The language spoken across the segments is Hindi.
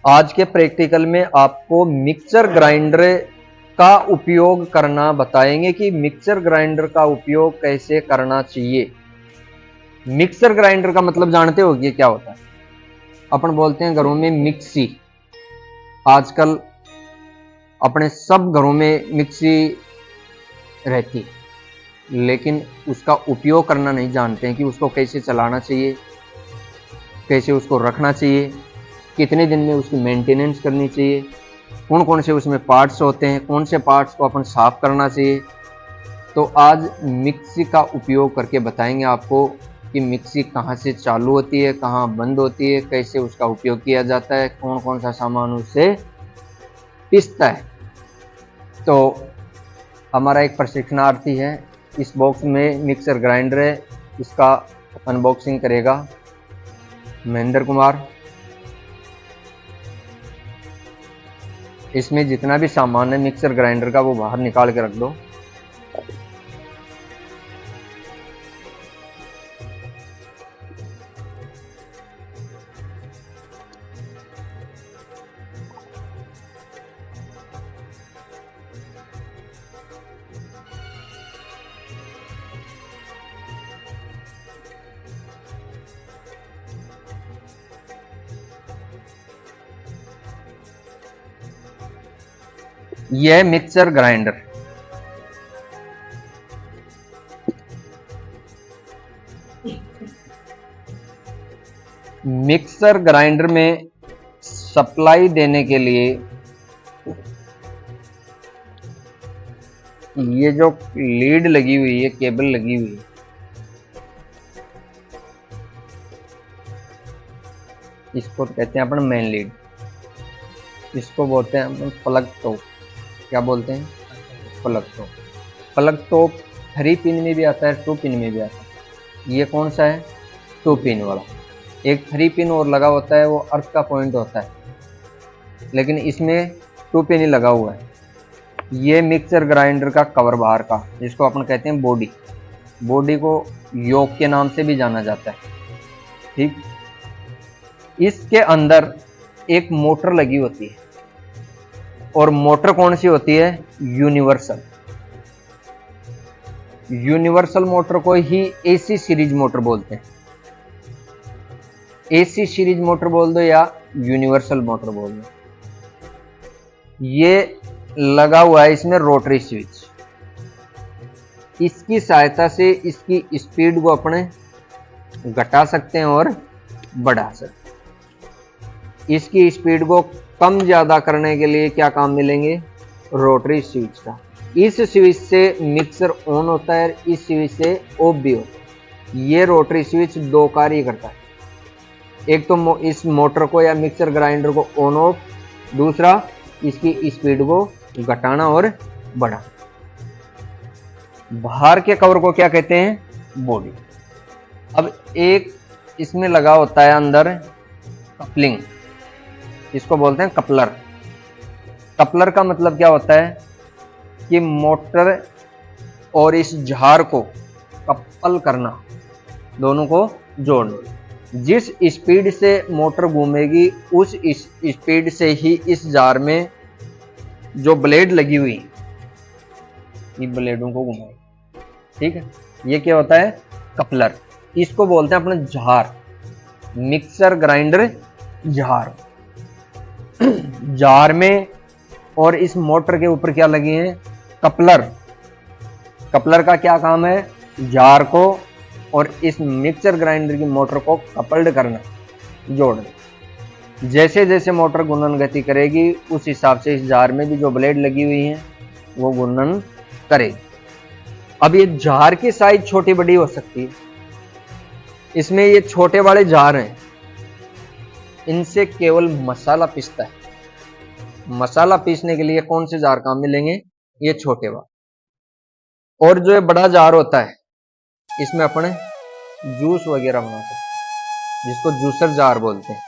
आज के प्रैक्टिकल में आपको मिक्सर ग्राइंडर का उपयोग करना बताएंगे कि मिक्सर ग्राइंडर का उपयोग कैसे करना चाहिए। मिक्सर ग्राइंडर का मतलब जानते हो कि क्या होता है? अपन बोलते हैं घरों में मिक्सी। आजकल अपने सब घरों में मिक्सी रहती, लेकिन उसका उपयोग करना नहीं जानते हैं कि उसको कैसे चलाना चाहिए, कैसे उसको रखना चाहिए, कितने दिन में उसकी मेंटेनेंस करनी चाहिए, कौन कौन से उसमें पार्ट्स होते हैं, कौन से पार्ट्स को अपन साफ करना चाहिए। तो आज मिक्सी का उपयोग करके बताएंगे आपको कि मिक्सी कहाँ से चालू होती है, कहाँ बंद होती है, कैसे उसका उपयोग किया जाता है, कौन कौन सा सामान उससे पिसता है। तो हमारा एक प्रशिक्षणार्थी है, इस बॉक्स में मिक्सर ग्राइंडर है, इसका अनबॉक्सिंग करेगा महेंद्र कुमार। इसमें जितना भी सामान है मिक्सर ग्राइंडर का वो बाहर निकाल के रख दो। यह मिक्सर ग्राइंडर, मिक्सर ग्राइंडर में सप्लाई देने के लिए ये जो लीड लगी हुई है, केबल लगी हुई है, इसको कहते हैं अपन मेन लीड। इसको बोलते हैं अपन प्लग टॉप। क्या बोलते हैं? Plug top. Plug top 3 pin में भी आता है, 2 पिन में भी आता है। ये कौन सा है? 2 पिन वाला। एक 3 पिन और लगा होता है, वो अर्थ का पॉइंट होता है, लेकिन इसमें 2 पिन ही लगा हुआ है। ये मिक्सर ग्राइंडर का कवर बाहर का, जिसको अपन कहते हैं बॉडी। बॉडी को योक के नाम से भी जाना जाता है। ठीक, इसके अंदर एक मोटर लगी होती है, और मोटर कौन सी होती है? यूनिवर्सल। यूनिवर्सल मोटर को ही एसी सीरीज मोटर बोलते हैं। एसी सीरीज मोटर बोल दो या यूनिवर्सल मोटर बोल दो। ये लगा हुआ है इसमें रोटरी स्विच। इसकी सहायता से इसकी स्पीड को अपने घटा सकते हैं और बढ़ा सकते हैं। इसकी स्पीड को कम ज्यादा करने के लिए क्या काम मिलेंगे? रोटरी स्विच का। इस स्विच से मिक्सर ऑन होता है, इस स्विच से ऑफ भी होता है। ये रोटरी स्विच 2 कार्य करता है। एक तो इस मोटर को या मिक्सर ग्राइंडर को ऑन ऑफ, दूसरा इसकी स्पीड को घटाना और बढ़ाना। बाहर के कवर को क्या कहते हैं? बॉडी। अब एक इसमें लगा होता है अंदर कपलिंग, इसको बोलते हैं कपलर। कपलर का मतलब क्या होता है कि मोटर और इस झार को कपल करना, दोनों को जोड़ना। जिस स्पीड से मोटर घूमेगी उस स्पीड से ही इस जार में जो ब्लेड लगी हुई इन ब्लेडों को घुमाएगी। ठीक है, ये क्या होता है? कपलर। इसको बोलते हैं अपने jar, mixer grinder jar. Jar में और इस मोटर के ऊपर क्या लगे हैं? कपलर। कपलर का क्या काम है? जार को और इस मिक्सर ग्राइंडर की मोटर को कपल्ड करना, जोड़ना। जैसे जैसे मोटर घूर्णन गति करेगी उस हिसाब से इस जार में भी जो ब्लेड लगी हुई हैं वो घूर्णन करेगी। अब ये जार की साइज छोटी बड़ी हो सकती है। इसमें ये छोटे वाले जार हैं, इनसे केवल मसाला पीसता है। मसाला पीसने के लिए कौन से जार काम मिलेंगे? ये छोटे वाले। और जो ये बड़ा जार होता है, इसमें अपने जूस वगैरह बना सकते हैं, जिसको जूसर जार बोलते हैं।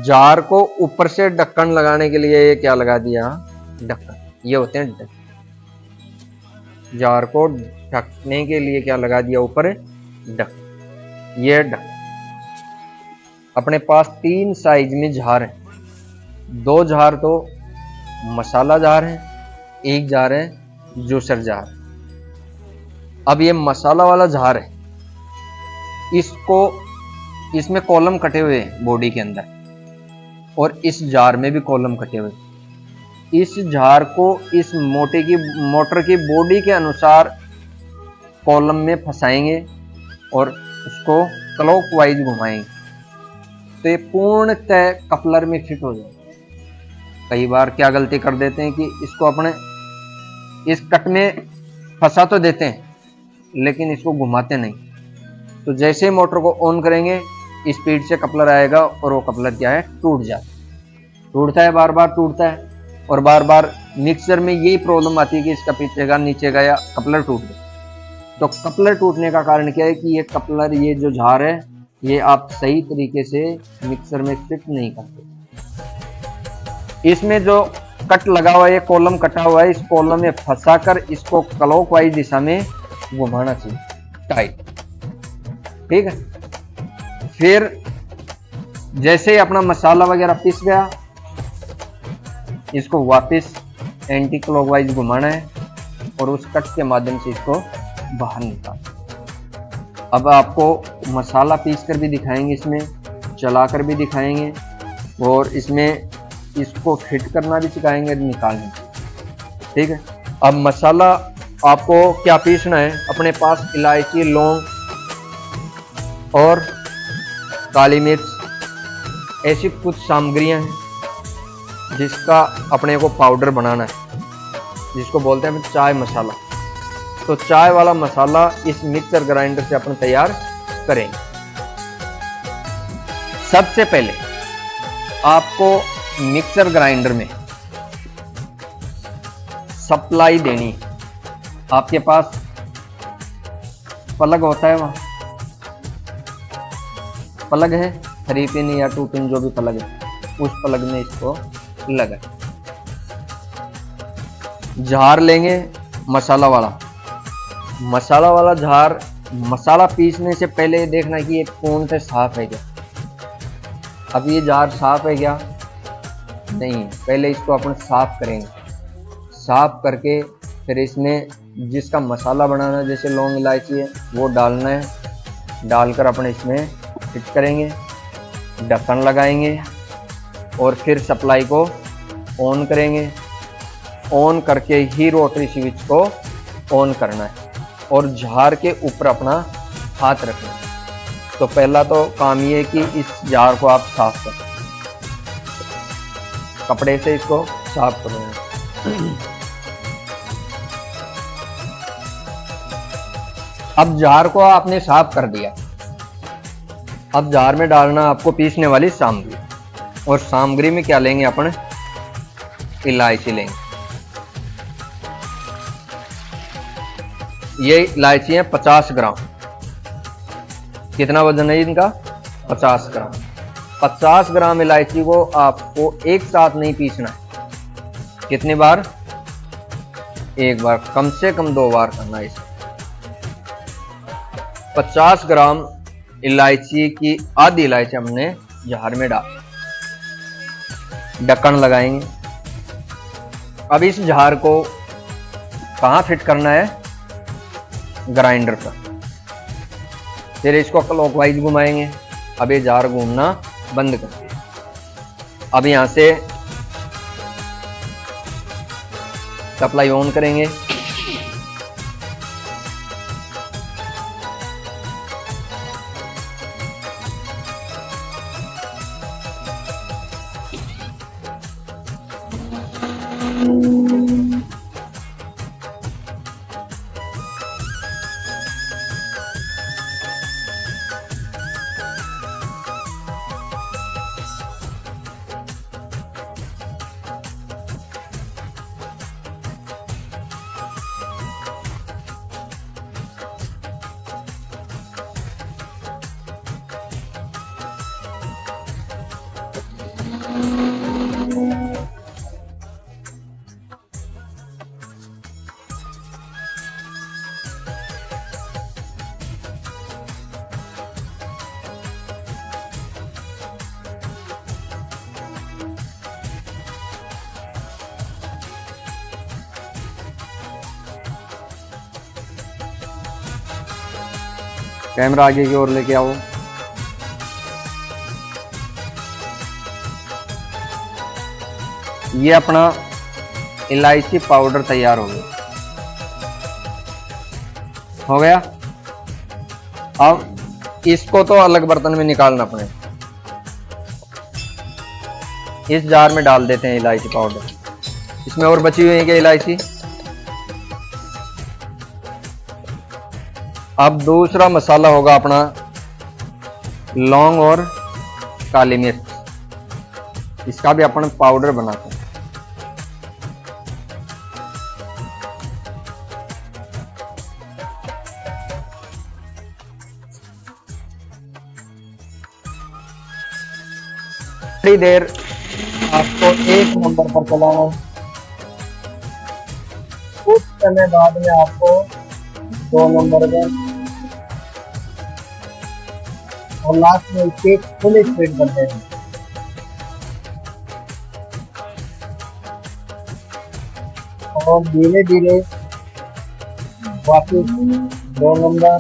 जार को ऊपर से ढक्कन लगाने के लिए ये क्या लगा दिया? ढक्कन। ये होते हैं ढक्कन। जार को ढकने के लिए क्या लगा दिया? ऊपर ढक्कन। ये ढक्कन। अपने पास 3 साइज में जार है। 2 जार तो मसाला जार है, 1 जार है जूसर जार। अब ये मसाला वाला जार है, इसमें कॉलम कटे हुए हैं बॉडी के अंदर, और इस जार में भी कॉलम कटे हुए। इस जार को इस मोटर की बॉडी के अनुसार कॉलम में फंसाएंगे और उसको क्लॉकवाइज घुमाएंगे तो ये पूर्णतः कपलर में फिट हो जाए। कई बार क्या गलती कर देते हैं कि इसको अपने इस कट में फंसा तो देते हैं लेकिन इसको घुमाते नहीं। तो जैसे ही मोटर को ऑन करेंगे स्पीड से कपलर आएगा और वो कपलर क्या है, टूट जाता है। टूटता है, बार बार टूटता है, और बार बार मिक्सर में यही प्रॉब्लम आती है कि इसका पीछे का नीचे का या कपलर टूट गया। तो कपलर टूटने का कारण क्या है कि ये कपलर, ये जो जार है, ये आप सही तरीके से मिक्सर में फिट नहीं करते। इसमें जो कट लगा हुआ है, कॉलम कटा हुआ है, इस कॉलम में फंसाकर इसको क्लॉकवाइज दिशा में घुमाना चाहिए टाइट, ठीक है। फिर जैसे ही अपना मसाला वगैरह पिस गया, इसको वापस एंटी क्लॉकवाइज घुमाना है और उस कट के माध्यम से इसको बाहर निकालना। अब आपको मसाला पीस कर भी दिखाएंगे, इसमें चलाकर भी दिखाएंगे, और इसमें इसको फिट करना भी सिखाएंगे, निकालने, ठीक है। अब मसाला आपको क्या पीसना है, अपने पास इलायची, लौंग और काली मिर्च, ऐसी कुछ सामग्रियां हैं जिसका अपने को पाउडर बनाना है, जिसको बोलते हैं चाय मसाला। तो चाय वाला मसाला इस मिक्सर ग्राइंडर से अपन तैयार करेंगे। सबसे पहले आपको मिक्सर ग्राइंडर में सप्लाई देनी। आपके पास प्लग होता है, वहां प्लग है, 3 पिन या 2 पिन जो भी प्लग है, उस प्लग में इसको लगा। जार लेंगे मसाला वाला जार। मसाला पीसने से पहले देखना कि ये पूर्णतः साफ है क्या। अब ये जार साफ है क्या, नहीं, पहले इसको अपन साफ करेंगे। साफ करके फिर इसमें जिसका मसाला बनाना है, जैसे लौंग इलायची है, वो डालना है। डालकर अपन इसमें फिट करेंगे, ढक्कन लगाएंगे और फिर सप्लाई को ऑन करेंगे। ऑन करके ही रोटरी स्विच को ऑन करना है और जार के ऊपर अपना हाथ रखना है। तो पहला तो काम ये है कि इस जार को आप साफ करें, कपड़े से इसको साफ करें। अब जार को आपने साफ कर दिया। अब जार में डालना आपको पीसने वाली सामग्री, और सामग्री में क्या लेंगे अपन, इलायची लेंगे। ये इलायची है 50 ग्राम। कितना वजन है इनका, 50 ग्राम। 50 ग्राम इलायची को आपको एक साथ नहीं पीसना है। कितनी बार, एक बार, कम से कम 2 बार करना है इसे। 50 ग्राम इलायची की आधी इलायची हमने जार में डाल, ढक्कन लगाएंगे। अब इस जार को कहां फिट करना है, ग्राइंडर पर। फिर इसको क्लॉकवाइज घुमाएंगे। अब ये जार घूमना बंद कर दिया। अब यहां से सप्लाई ऑन करेंगे। कैमरा आगे की ओर लेके आओ। ये अपना इलायची पाउडर तैयार हो गया। अब इसको तो अलग बर्तन में निकालना पड़ेगा। इस जार में डाल देते हैं इलायची पाउडर। इसमें और बची हुई है क्या इलायची? अब दूसरा मसाला होगा अपना लौंग और काली मिर्च। इसका भी अपन पाउडर बनाते हैं। थोड़ी देर आपको एक नंबर पर चलाना है। कुछ समय बाद में आपको 2 नंबर पर और लास्ट में इसके फुल स्पीड कर देना। और धीरे धीरे वापिस 2 नंबर,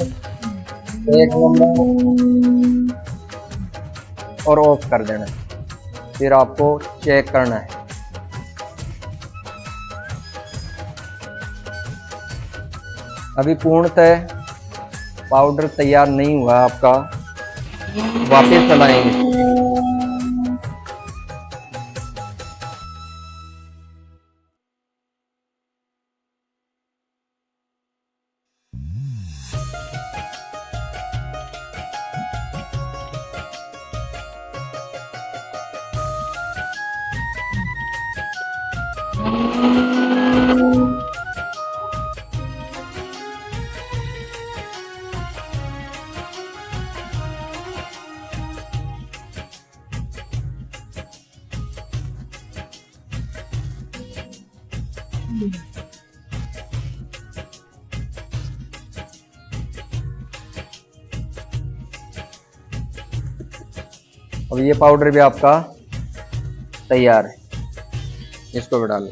1 नंबर और ऑफ कर देना। फिर आपको चेक करना है। अभी पूर्णतः पाउडर तैयार नहीं हुआ आपका, वापस चलाएंगे। अब ये पाउडर भी आपका तैयार है। इसको भी डालें।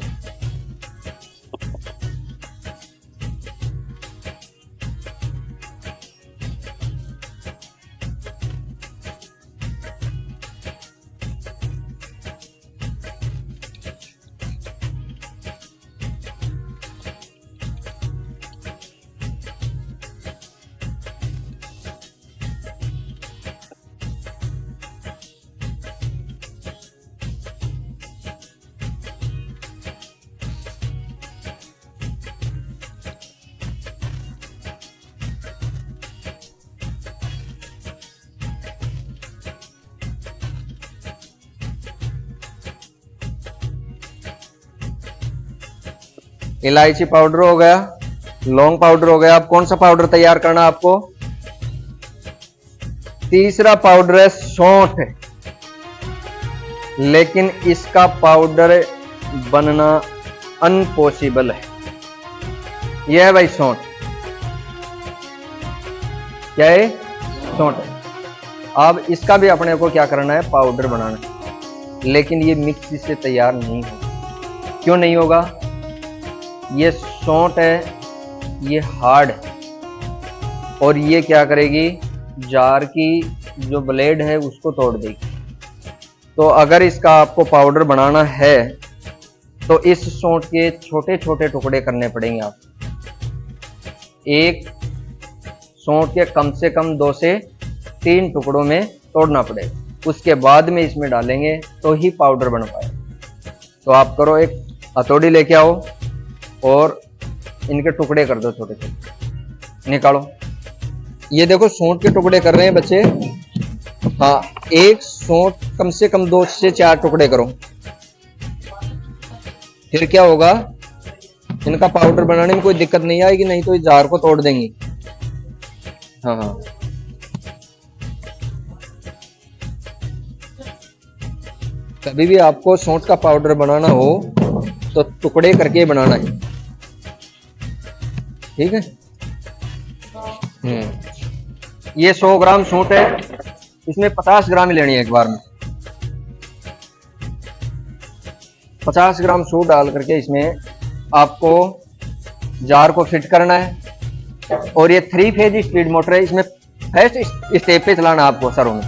इलायची पाउडर हो गया, लौंग पाउडर हो गया। अब कौन सा पाउडर तैयार करना आपको? तीसरा पाउडर है सौंठ। लेकिन इसका पाउडर बनना अनपॉसिबल है। यह है भाई सौंठ। क्या है? सौंठ है। अब इसका भी अपने को क्या करना है? पाउडर बनाना है। लेकिन ये मिक्सी से तैयार नहीं होगा। क्यों नहीं होगा? ये सौंठ है, ये हार्ड है और ये क्या करेगी? जार की जो ब्लेड है उसको तोड़ देगी। तो अगर इसका आपको पाउडर बनाना है तो इस सौंठ के छोटे छोटे टुकड़े करने पड़ेंगे। आप एक सौंठ के कम से कम 2 से 3 टुकड़ों में तोड़ना पड़ेगा। उसके बाद में इसमें डालेंगे तो ही पाउडर बन पाए। तो आप करो, एक हथौड़ी लेके आओ और इनके टुकड़े कर दो छोटे छोटे। निकालो। ये देखो सौंठ के टुकड़े कर रहे हैं बच्चे। हाँ, एक सौंठ कम से कम 2 से 4 टुकड़े करो। फिर क्या होगा? इनका पाउडर बनाने में कोई दिक्कत नहीं आएगी, नहीं तो इस जार को तोड़ देंगी। हाँ हाँ, कभी भी आपको सौंठ का पाउडर बनाना हो तो टुकड़े करके बनाना है। ठीक है। ये 100 ग्राम सौंठ है। इसमें 50 ग्राम ही लेनी है एक बार में। 50 ग्राम सौंठ डाल करके इसमें आपको जार को फिट करना है। और ये 3 फेज स्पीड मोटर है। इसमें फर्स्ट स्टेप पे चलाना आपको सरों में।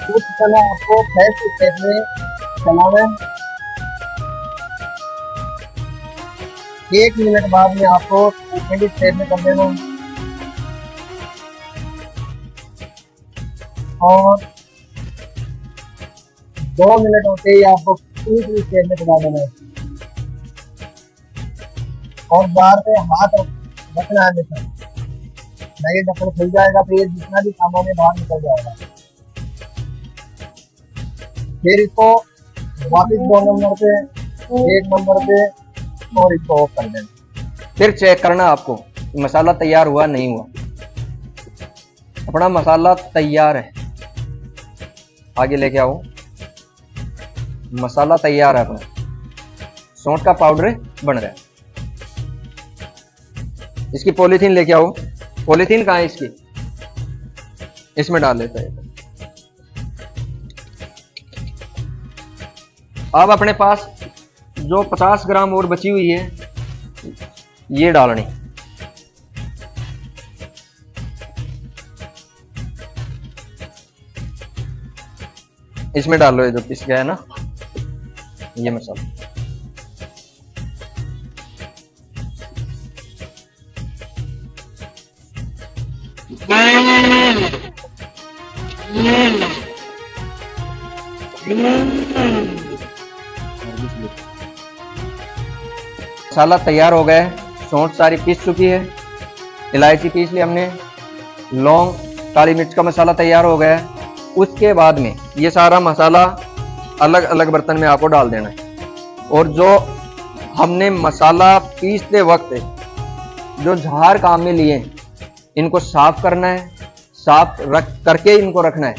कुछ समय आपको फर्स्ट स्टेप में चलाना है। 1 मिनट बाद में आपको सेकंड स्टेप में कर देना है और 2 मिनट होते ही आपको तीसरी स्टेप में चला देना है और बाहर पे हाथ रखना है जैसा नहीं ढक्कन खुल जाएगा तो ये जितना भी सामान है बाहर निकल जाएगा। फिर इसको वापस 2 नंबर पे 1 नंबर पे और इसको ऑफ कर देना। फिर चेक करना आपको मसाला तैयार हुआ नहीं हुआ। अपना मसाला तैयार है, आगे लेके आओ। मसाला तैयार है अपना, सौंठ का पाउडर बन रहा है। इसकी पॉलीथीन लेके आओ। पॉलीथीन कहाँ है इसकी, इसमें डाल लेता है। अब अपने पास जो 50 ग्राम और बची हुई है ये डालनी। इसमें डाल लो ये जो पिस गया है ना ये मसाला। मसाला तैयार हो गया है, सौंठ सारी पीस चुकी है, इलायची पीस ली हमने, लौंग, काली मिर्च का मसाला तैयार हो गया है। उसके बाद में ये सारा मसाला अलग अलग बर्तन में आपको डाल देना है और जो हमने मसाला पीसते वक्त जो झार काम में लिए इनको साफ करना है, साफ रख करके इनको रखना है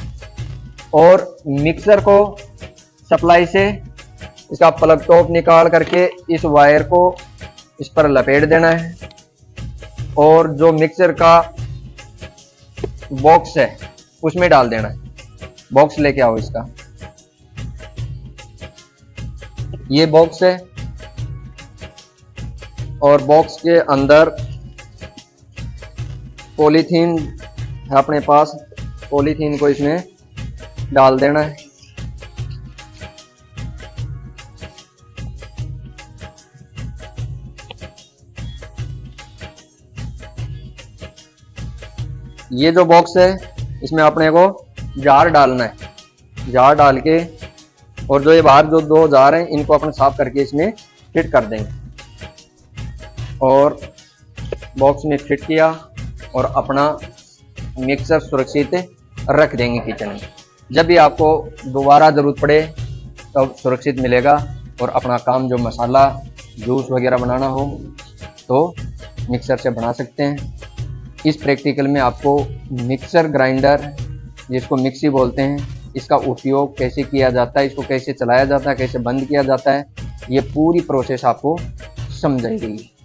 और मिक्सर को सप्लाई से इसका प्लग टॉप निकाल करके इस वायर को इस पर लपेट देना है और जो मिक्सर का बॉक्स है उसमें डाल देना है। बॉक्स लेके आओ इसका, ये बॉक्स है और बॉक्स के अंदर पॉलीथीन है अपने पास, पॉलीथीन को इसमें डाल देना है। ये जो बॉक्स है इसमें अपने को जार डालना है। जार डाल के और जो ये बाहर जो 2 जार हैं इनको अपने साफ करके इसमें फिट कर देंगे और बॉक्स में फिट किया और अपना मिक्सर सुरक्षित रख देंगे किचन में। जब भी आपको दोबारा ज़रूरत पड़े तब सुरक्षित मिलेगा और अपना काम जो मसाला जूस वगैरह बनाना हो तो मिक्सर से बना सकते हैं। इस प्रैक्टिकल में आपको मिक्सर ग्राइंडर जिसको मिक्सी बोलते हैं इसका उपयोग कैसे किया जाता है, इसको कैसे चलाया जाता है, कैसे बंद किया जाता है, ये पूरी प्रोसेस आपको समझाई गई है।